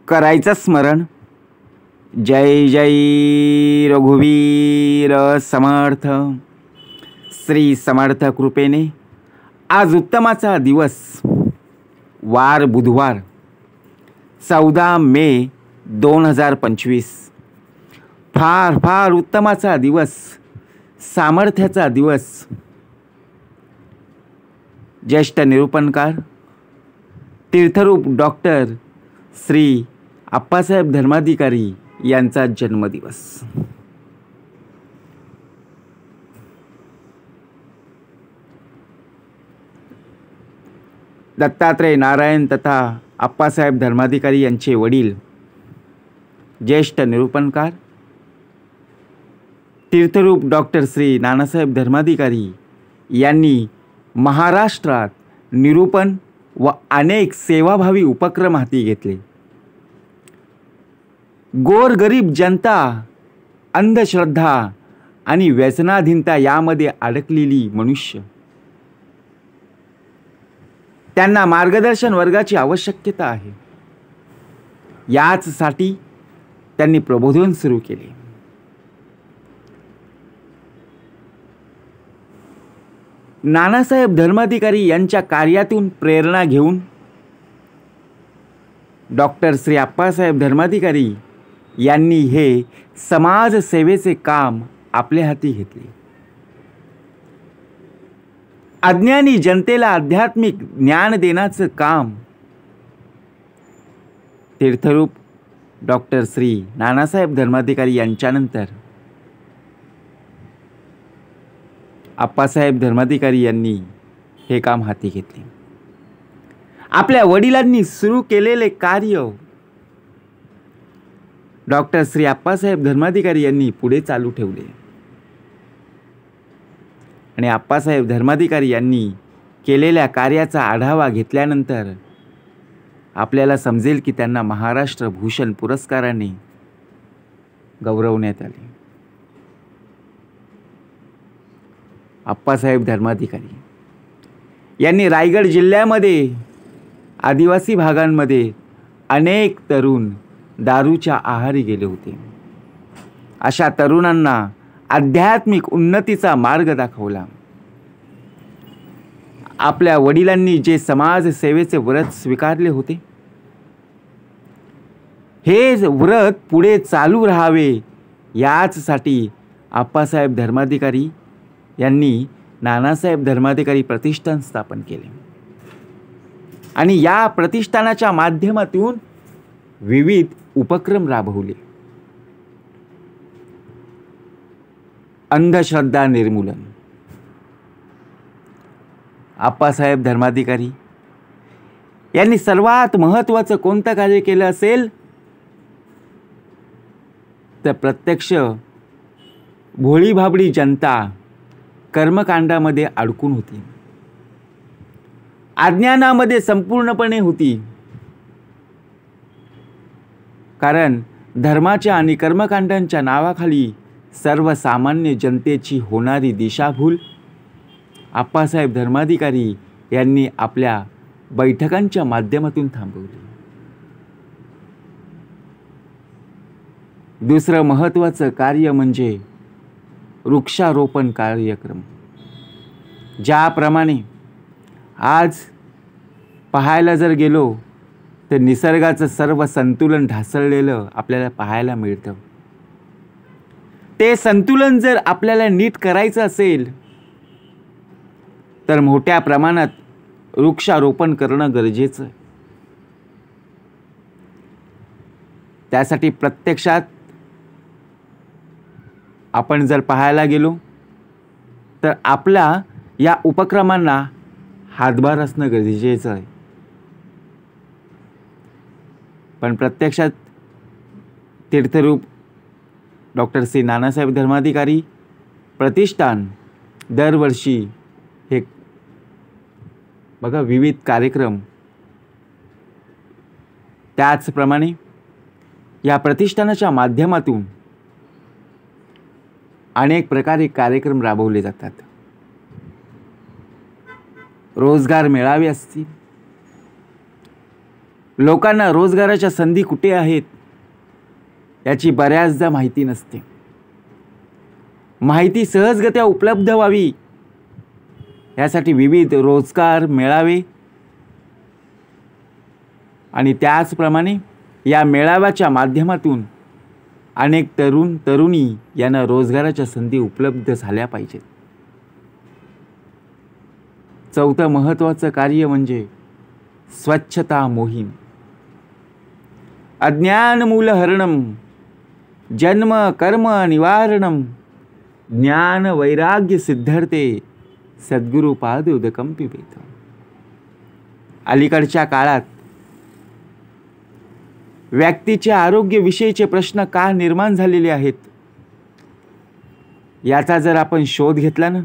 करायचं स्मरण. जय जय रघुवीर समर्थ. श्री समर्थ कृपेने आज उत्तमाचा दिवस, वार बुधवार 14 मे 2025. फार फार उत्तमाचा दिवस, सामर्थ्याचा दिवस. ज्येष्ठ निरूपणकार तीर्थरूप डॉक्टर श्री आप्पासाहेब धर्माधिकारी यांचा जन्मदिवस. दत्तात्रय नारायण तथा आप्पासाहेब धर्माधिकारी यांचे वडील ज्येष्ठ निरूपणकार तीर्थरूप डॉक्टर श्री नानासाहेब धर्माधिकारी यांनी महाराष्ट्रात निरूपण व अनेक सेवाभावी उपक्रम हाती घेतले. गोरगरीब जनता अंधश्रद्धा आणि व्यसनाधीनता यामध्ये अडकलेली मनुष्य, त्यांना मार्गदर्शन वर्गाची आवश्यकता आहे. याचसाठी त्यांनी प्रबोधन सुरू केले. नानासाहेब धर्माधिकारी यांच्या कार्यातून प्रेरणा घेऊन डॉक्टर श्री आप्पासाहेब धर्माधिकारी यांनी हे समाजसेवेचे काम आपल्या हाती घेतले. अज्ञानी जनतेला आध्यात्मिक ज्ञान देण्याचं काम तीर्थरूप डॉक्टर श्री नानासाहेब धर्माधिकारी यांच्यानंतर आप्पासाहेब धर्माधिकारी यांनी हे काम हाती घेतले. आपल्या वडिलांनी सुरू केलेले कार्य डॉक्टर श्री आप्पासाहेब धर्माधिकारी यांनी पुढे चालू ठेवले आणि आप्पासाहेब धर्माधिकारी यांनी केलेल्या कार्याचा आढावा घेतल्यानंतर आपल्याला समजेल की त्यांना महाराष्ट्र भूषण पुरस्काराने गौरवण्यात आले. आप्पासाहेब धर्माधिकारी यांनी रायगड जिल्ह्यामध्ये आदिवासी भागांमध्ये अनेक तरुण दारूच्या आहारी गेले होते. अशा तरुणांना आध्यात्मिक उन्नतीचा मार्ग दाखवला. आपल्या वडिलांनी जे समाजसेवेचे व्रत स्वीकारले होते, हे व्रत पुढे चालू राहावे याचसाठी आप्पासाहेब धर्माधिकारी यांनी नानासाहेब धर्माधिकारी प्रतिष्ठान स्थापन केले आणि या प्रतिष्ठानाच्या माध्यमातून विविध उपक्रम राबवले. अंधश्रद्धा निर्मूलन. आप्पासाहेब धर्माधिकारी यांनी सर्वात महत्त्वाचं कोणतं कार्य केलं असेल तर प्रत्यक्ष भोळी भाबडी जनता कर्मकांडामध्ये अडकून होती, अज्ञानामध्ये संपूर्णपणे होती. कारण धर्माच्या आणि कर्मकांडांच्या नावाखाली सर्वसामान्य जनतेची होणारी दिशाभूल आप्पासाहेब धर्माधिकारी यांनी आपल्या बैठकांच्या माध्यमातून थांबवली. दुसरं महत्त्वाचं कार्य म्हणजे वृक्षारोपण कार्यक्रम. ज्याप्रमाणे आज पाहायला जर गेलो तर निसर्गाचं सर्व संतुलन ढासळलेलं आपल्याला पाहायला मिळतं. ते संतुलन जर आपल्याला नीट करायचं असेल तर मोठ्या प्रमाणात वृक्षारोपण करणं गरजेचं आहे. त्यासाठी प्रत्यक्षात आपण जर पाहायला गेलो तर आपला या उपक्रमांना हातभार असणं गरजेचं आहे. पण प्रत्यक्षात तीर्थरूप डॉक्टर श्री नानासाहेब धर्माधिकारी प्रतिष्ठान दरवर्षी हे बघा विविध कार्यक्रम, त्याचप्रमाणे या प्रतिष्ठानाच्या माध्यमातून अनेक प्रकारे कार्यक्रम राबवले जातात. रोजगार मेळावे असतील, लोकांना रोजगाराच्या संधी कुठे आहेत याची बऱ्याचदा माहिती नसते. माहिती सहजगत्या उपलब्ध व्हावी यासाठी विविध रोजगार मेळावे आणि त्याचप्रमाणे या मेळाव्याच्या माध्यमातून अनेक तरुण तरुणी यांना रोजगाराच्या संधी उपलब्ध झाल्या पाहिजेत. चौथं महत्त्वाचं कार्य म्हणजे स्वच्छता मोहीम. अज्ञानमूलहरणम जन्म कर्म निवारणम ज्ञान वैराग्य सिद्धर्थे सद्गुरु पादोदकम पिबेत. अलीकडच्या काळात व्यक्तीच्या आरोग्याविषयीचे प्रश्न का निर्माण झालेले आहेत याचा जर आपण शोध घेतला ना,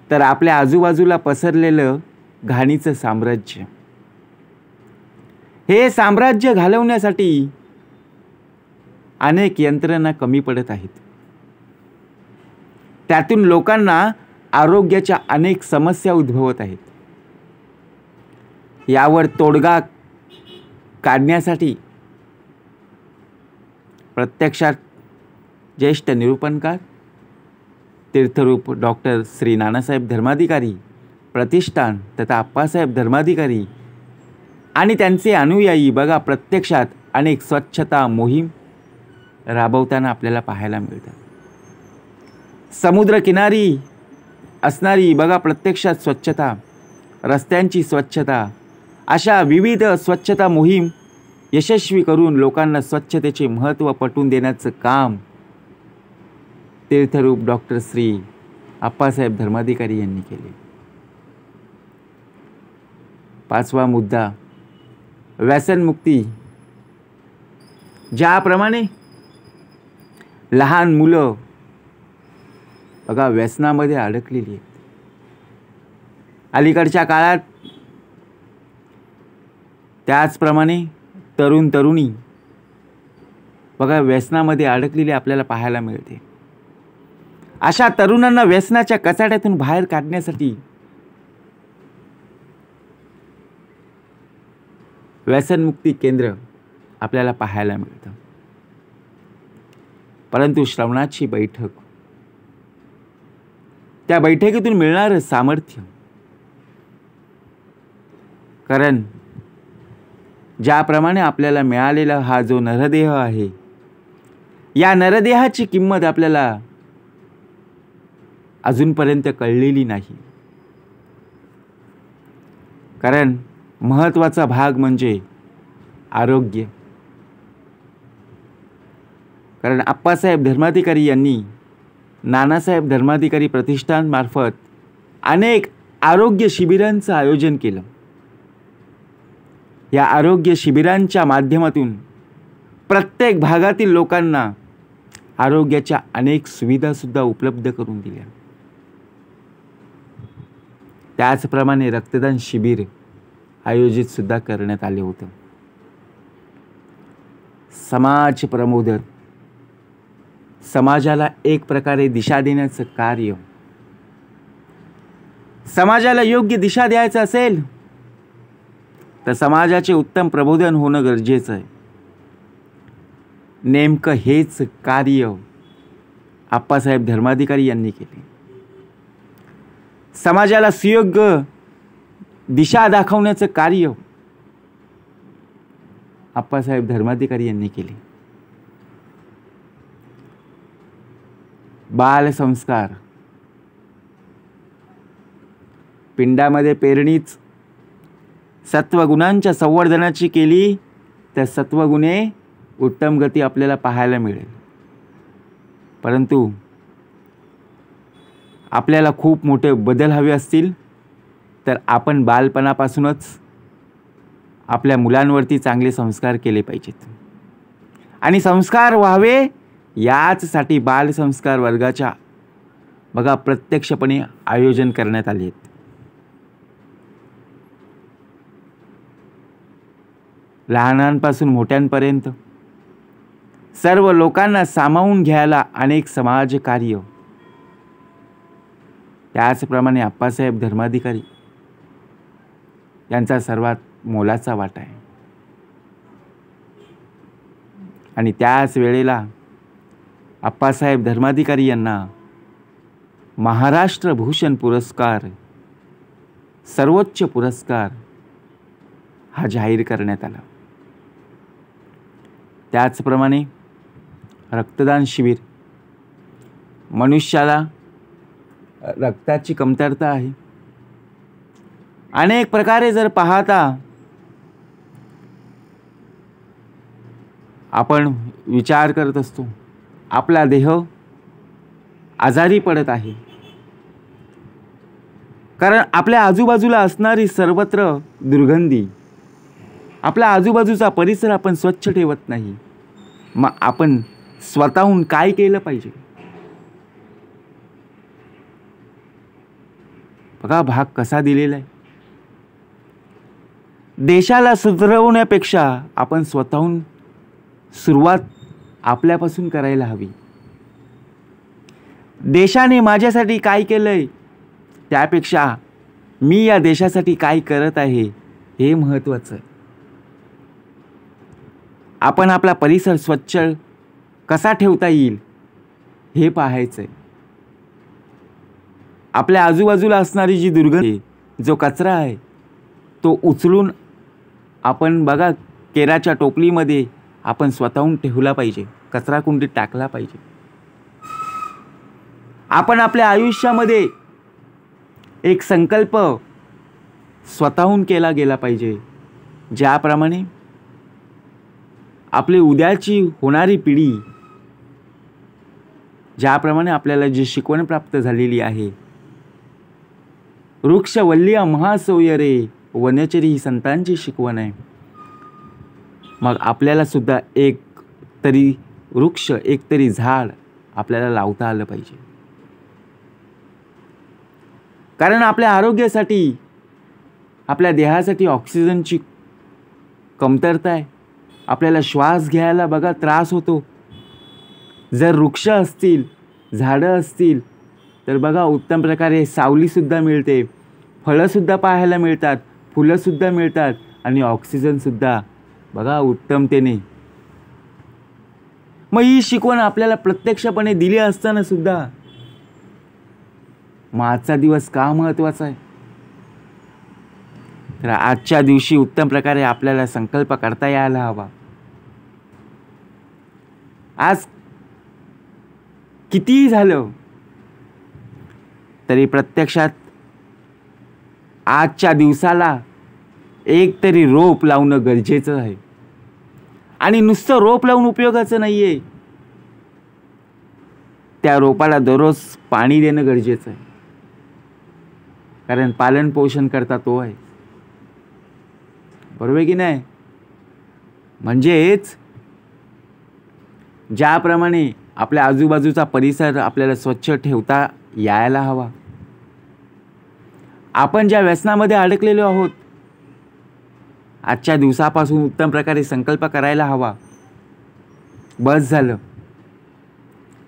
तर आपल्या आजूबाजूला पसरलेलं घाणीचं साम्राज्य, हे साम्राज्य घालवण्यासाठी अनेक यंत्रणा कमी पडत आहेत. त्यातून लोकांना आरोग्याच्या अनेक समस्या उद्भवत आहेत. यावर तोडगा काढण्यासाठी प्रत्यक्षात ज्येष्ठ निरूपणकार तीर्थरूप डॉक्टर श्री नानासाहेब धर्माधिकारी प्रतिष्ठान तथा आप्पासाहेब धर्माधिकारी आणि त्यांचे अनुयायी बघा प्रत्यक्षात अनेक स्वच्छता मोहीम राबवताना आपल्याला पाहायला मिळतात. समुद्रकिनारी असणारी बघा प्रत्यक्षात स्वच्छता, रस्त्यांची स्वच्छता, अशा विविध स्वच्छता मोहीम यशस्वी करून लोकांना स्वच्छतेचे महत्त्व पटवून देण्याचं काम तीर्थरूप डॉक्टर श्री आप्पासाहेब धर्माधिकारी यांनी केले. पाचवा मुद्दा व्यसनमुक्ती. ज्याप्रमाणे लहान मुलं बघा व्यसनामध्ये अडकलेली आहेत. अलीकडच्या काळात त्याचप्रमाणे तरुण तरुणी बघा व्यसनामध्ये अडकलेली आपल्याला पाहायला मिळते. अशा तरुणांना व्यसनाच्या कचाट्यातून बाहेर काढण्यासाठी व्यसनमुक्ती केंद्र आपल्याला पाहायला मिळतं. परंतु श्रवणाची बैठक, त्या बैठकीतून मिळणारं सामर्थ्य, कारण ज्याप्रमाणे आपल्याला मिळालेला हा जो नरदेह आहे, या नरदेहाची किंमत आपल्याला अजूनपर्यंत कळलेली नाही. कारण महत्त्वाचा भाग म्हणजे आरोग्य. कारण आप्पासाहेब धर्माधिकारी यांनी नानासाहेब धर्माधिकारी प्रतिष्ठानमार्फत अनेक आरोग्य शिबिरांचं आयोजन केलं. या आरोग्य शिबिरांच्या माध्यमातून प्रत्येक भागातील लोकांना आरोग्याच्या अनेक सुविधासुद्धा उपलब्ध करून दिल्या. त्याचप्रमाणे रक्तदान शिबिर आयोजित सुद्धा करण्यात आले होते. समाज प्रबोधन, समाजाला एक प्रकारे दिशा देण्याचं कार्य. समाजाला योग्य दिशा द्यायचं असेल तर समाजाचे उत्तम प्रबोधन होणं गरजेचं आहे. नेमकं हेच कार्य आप्पासाहेब धर्माधिकारी यांनी केले. समाजाला सुयोग्य दिशा दाखवण्याचं कार्य आप्पासाहेब धर्माधिकारी यांनी केले. बाल संस्कार, पिंडामध्ये पेरणीच सत्वगुणांच्या संवर्धनाची केली तर सत्वगुणे उत्तम गती आपल्याला पाहायला मिळेल. परंतु आपल्याला खूप मोठे बदल हवे असतील तर आपण बालपणापासूनच आपल्या मुलांवरती चांगले संस्कार केले पाहिजेत. आणि संस्कार व्हावे याचसाठी बालसंस्कार वर्गाच्या बघा प्रत्यक्षपणे आयोजन करण्यात आले आहेत. लहानांपासून मोठ्यांपर्यंत सर्व लोकांना सामावून घ्यायला अनेक समाज कार्य. त्याचप्रमाणे आप्पासाहेब धर्माधिकारी यांचा सर्वात मोलाचा वाटा आहे. आणि त्याच वेळेला आप्पासाहेब धर्माधिकारी यांना महाराष्ट्र भूषण पुरस्कार, सर्वोच्च पुरस्कार हा जाहीर करण्यात आला. त्याचप्रमाणे रक्तदान शिबिर, मनुष्याला रक्ताची कमतरता आहे. अनेक प्रकारे जर पाहता आपण विचार करत असतो, आपला देह आजारी पडत आहे, कारण आपल्या आजूबाजूला असणारी सर्वत्र दुर्गंधी, आपल्या आजूबाजूचा परिसर आपण स्वच्छ ठेवत नाही. मग आपण स्वतःहून काय केलं पाहिजे? बघा भाग कसा दिलेला आहे. देशाला सुधरवण्यापेक्षा आपण स्वतःहून सुरुवात आपल्यापासून करायला हवी. देशाने माझ्यासाठी काय केलंय त्यापेक्षा मी या देशासाठी काय करत आहे हे महत्त्वाचं आहे. आपण आपला परिसर स्वच्छ कसा ठेवता येईल हे पाहायचं आहे. आपल्या आजूबाजूला असणारी जी दुर्गंधी, जो कचरा आहे तो उचलून आपण बघा केराच्या टोपलीमध्ये आपण स्वतःहून ठेवला पाहिजे, कचरा कुंडीत टाकला पाहिजे. आपण आपल्या आयुष्यामध्ये एक संकल्प स्वतःहून केला गेला पाहिजे, ज्याप्रमाणे आपली उद्याची होणारी पिढी, ज्याप्रमाणे आपल्याला जी शिकवण प्राप्त झालेली आहे, वृक्ष वल्ल्या महासौयरे वनचरी ही संतांची शिकवण आहे. मग आपल्याला सुद्धा एक तरी वृक्ष, एक तरी झाड आपल्याला लावता आलं पाहिजे. कारण आपल्या आरोग्यासाठी, आपल्या देहासाठी ऑक्सिजनची कमतरता आहे. आपल्याला श्वास घ्यायला बघा त्रास होतो. जर वृक्ष असतील, झाडं असतील तर बघा उत्तम प्रकारे सावलीसुद्धा मिळते, फळंसुद्धा पाहायला मिळतात, फुलंसुद्धा मिळतात आणि ऑक्सिजनसुद्धा बघा उत्तमतेने. मग ही शिकवण आपल्याला प्रत्यक्षपणे दिली असताना सुद्धा मग आजचा दिवस का महत्त्वाचा आहे? तर आजच्या दिवशी उत्तम प्रकारे आपल्याला संकल्प करता यायला हवा. आज कितीही झालं तरी प्रत्यक्षात आजच्या दिवसाला एक तरी रोप लावणं गरजेचं आहे. आणि नुसतं रोप लावून उपयोगाचं नाहीये, त्या रोपाला दररोज पाणी देणं गरजेचं आहे. कारण पालन पोषण करता तो आहे, बरोबर की नाही? म्हणजेच ज्याप्रमाणे आपल्या आजूबाजूचा परिसर आपल्याला स्वच्छ ठेवता यायला हवा. आपण ज्या व्यसनामध्ये अडकलेलो आहोत, आजच्या दिवसापासून उत्तम प्रकारे संकल्प करायला हवा. बस झालं.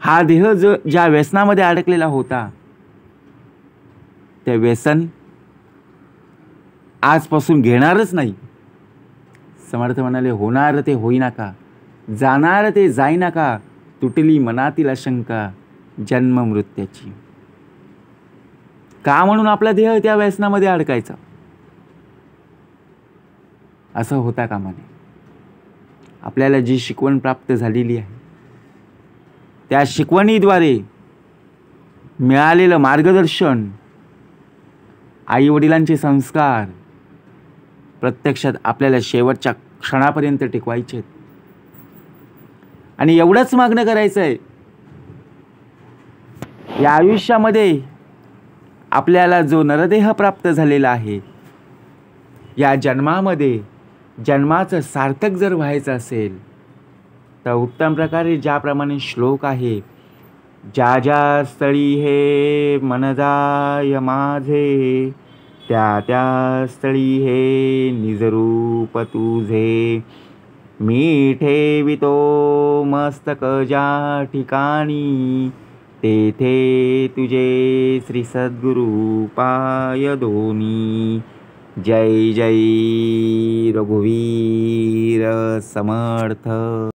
हा देह जो ज्या व्यसनामध्ये अडकलेला होता, ते व्यसन आजपासून घेणारच नाही. समर्थ म्हणाले, होणार ते होईना का, जाणार ते जाईना का, तुटली मनातील शंका जन्म मृत्यूची. का म्हणून आपला देह त्या व्यसनामध्ये अडकायचा? असं होता कामा नये. आपल्याला जी शिकवण प्राप्त झालेली आहे, त्या शिकवणीद्वारे मिळालेलं मार्गदर्शन, आई वडिलांचे संस्कार प्रत्यक्षात आपल्याला शेवटच्या क्षणापर्यंत टिकवायचे आहेत. आणि एवढंच मागणं करायचं आहे, या आयुष्यामध्ये आपल्याला जो नरदेह प्राप्त झालेला आहे, या जन्मामध्ये जन्माचं सार्थक जर व्हायचं असेल तर उत्तम प्रकारे ज्याप्रमाणे श्लोक आहे, ज्या ज्या स्थळी हे मन जाय माझे, त्या त्या स्थळी हे निजरूप तुझे, मी ठेवितो मस्तक ज्या ठिकाणी, तेथे तुझे श्री सद्गुरु पाय दोनी. जय जय रघुवीर समर्थ।